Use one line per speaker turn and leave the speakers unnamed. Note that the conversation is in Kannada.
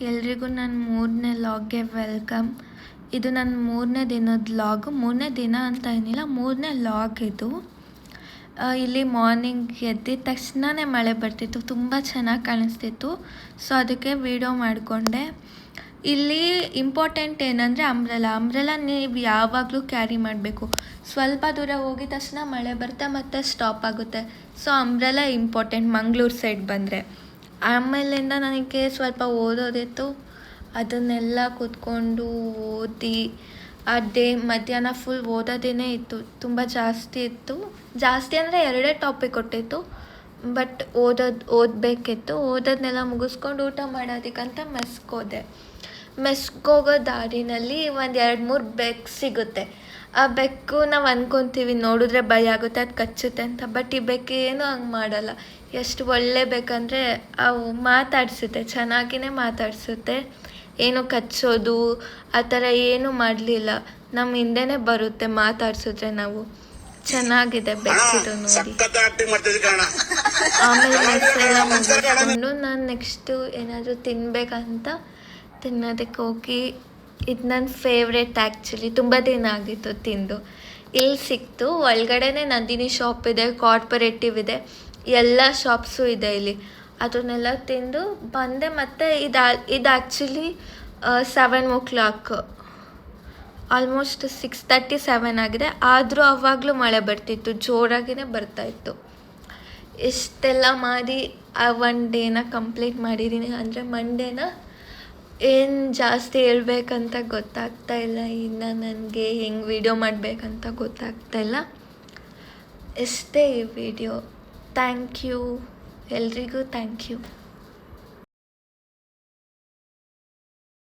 ಎಲ್ರಿಗೂ ನನ್ನ 3ನೇ ಲಾಗ್ಗೆ ವೆಲ್ಕಮ್. ಇದು ನನ್ನ 3ನೇ ದಿನದ ಲಾಗ್. 3ನೇ ದಿನ ಅಂತ ಏನಿಲ್ಲ, 3ನೇ ಲಾಗ್ ಇದು. ಇಲ್ಲಿ ಮಾರ್ನಿಂಗ್ ಎದ್ದಿದ ತಕ್ಷಣವೇ ಮಳೆ ಬರ್ತಿತ್ತು, ತುಂಬ ಚೆನ್ನಾಗಿ ಕಾಣಿಸ್ತಿತ್ತು. ಸೊ ಅದಕ್ಕೆ ವೀಡಿಯೋ ಮಾಡಿಕೊಂಡೆ. ಇಲ್ಲಿ ಇಂಪಾರ್ಟೆಂಟ್ ಏನಂದರೆ ಅಂಬ್ರೆಲಾ ನೀವು ಯಾವಾಗಲೂ ಕ್ಯಾರಿ ಮಾಡಬೇಕು. ಸ್ವಲ್ಪ ದೂರ ಹೋಗಿದ ತಕ್ಷಣ ಮಳೆ ಬರುತ್ತೆ ಮತ್ತು ಸ್ಟಾಪ್ ಆಗುತ್ತೆ. So umbrella important Mangaluru side ಬಂದರೆ. ಆಮೇಲಿಂದ ನನಗೆ ಸ್ವಲ್ಪ ಓದೋದಿತ್ತು, ಅದನ್ನೆಲ್ಲ ಕೂತ್ಕೊಂಡು ಓದಿ ಅದೇ ಮಧ್ಯಾಹ್ನ ಫುಲ್ ಓದೋದೇ ಇತ್ತು. ತುಂಬ ಜಾಸ್ತಿ ಇತ್ತು. ಜಾಸ್ತಿ ಅಂದರೆ 2 ಟಾಪಿಕ್ ಕೊಟ್ಟಿತ್ತು, ಬಟ್ ಓದಬೇಕಿತ್ತು. ಓದೋದನ್ನೆಲ್ಲ ಮುಗಿಸ್ಕೊಂಡು ಊಟ ಮಾಡೋದಕ್ಕಂತ ಮೆಸ್ಗೋದೆ. ಮೆಸ್ಗೋಗೋ ದಾರಿನಲ್ಲಿ 1-2-3 ಬೆಕ್ಕು ಸಿಗುತ್ತೆ. ಆ ಬೆಕ್ಕು ನಾವು ಅಂದ್ಕೊತೀವಿ ನೋಡಿದ್ರೆ ಭಯ ಆಗುತ್ತೆ, ಅದು ಕಚ್ಚುತ್ತೆ ಅಂತ. ಬಟ್ ಈ ಬೆಕ್ಕು ಏನೂ ಹಂಗೆ ಮಾಡಲ್ಲ. ಎಷ್ಟು ಒಳ್ಳೆ ಬೇಕಂದರೆ ಅವು ಮಾತಾಡಿಸುತ್ತೆ, ಚೆನ್ನಾಗಿಯೇ ಮಾತಾಡಿಸುತ್ತೆ. ಏನು ಕಚ್ಚೋದು ಆ ಥರ ಏನೂ ಮಾಡಲಿಲ್ಲ. ನಮ್ಮ ಹಿಂದೆನೇ ಬರುತ್ತೆ ಮಾತಾಡ್ಸಿದ್ರೆ. ನಾವು ಚೆನ್ನಾಗಿದೆ ಬೆಕ್ಕಿದು ನೋಡಿ. ಆಮೇಲೆ ಮೆಸ್ಸೆಲ್ಲ ಮುಗಿಸ್ಕೊಂಡು ನಾನು ನೆಕ್ಸ್ಟು ಏನಾದರೂ ತಿನ್ನಬೇಕಂತ ತಿನ್ನೋದಕ್ಕೆ ಹೋಗಿ, ಇದು ನನ್ನ ಫೇವ್ರೇಟ್ ಆ್ಯಕ್ಚುಲಿ. ತುಂಬ ದಿನ ಆಗಿತ್ತು ತಿಂದು. ಇಲ್ಲಿ ಸಿಕ್ತು. ಒಳಗಡೆನೇ ನಂದಿನಿ ಶಾಪ್ ಇದೆ, ಕಾರ್ಪೊರೇಟಿವ್ ಇದೆ, ಎಲ್ಲ ಶಾಪ್ಸು ಇದೆ ಇಲ್ಲಿ. ಅದನ್ನೆಲ್ಲ ತಿಂದು ಬಂದೆ. ಮತ್ತು ಇದು ಆ್ಯಕ್ಚುಲಿ 7 ಆಲ್ಮೋಸ್ಟ್ 6:37 ಆಗಿದೆ. ಆದರೂ ಆವಾಗಲೂ ಮಳೆ ಬರ್ತಿತ್ತು, ಜೋರಾಗಿಯೇ ಬರ್ತಾಯಿತ್ತು. ಇಷ್ಟೆಲ್ಲ ಮಾಡಿ ಒಂದು ಡೇನ ಕಂಪ್ಲೀಟ್ ಮಾಡಿದ್ದೀನಿ. ಅಂದರೆ ಮಂಡೇನ ಏನು ಜಾಸ್ತಿ ಹೇಳ್ಬೇಕಂತ ಗೊತ್ತಾಗ್ತಾ ಇಲ್ಲ. ಇನ್ನು ನನಗೆ ಹೆಂಗೆ ವೀಡಿಯೋ ಮಾಡಬೇಕಂತ ಗೊತ್ತಾಗ್ತಾ ಇಲ್ಲ. ಇಷ್ಟೇ ಈ ವಿಡಿಯೋ. ಥ್ಯಾಂಕ್ ಯು, ಎಲ್ರಿಗೂ ಥ್ಯಾಂಕ್ ಯು.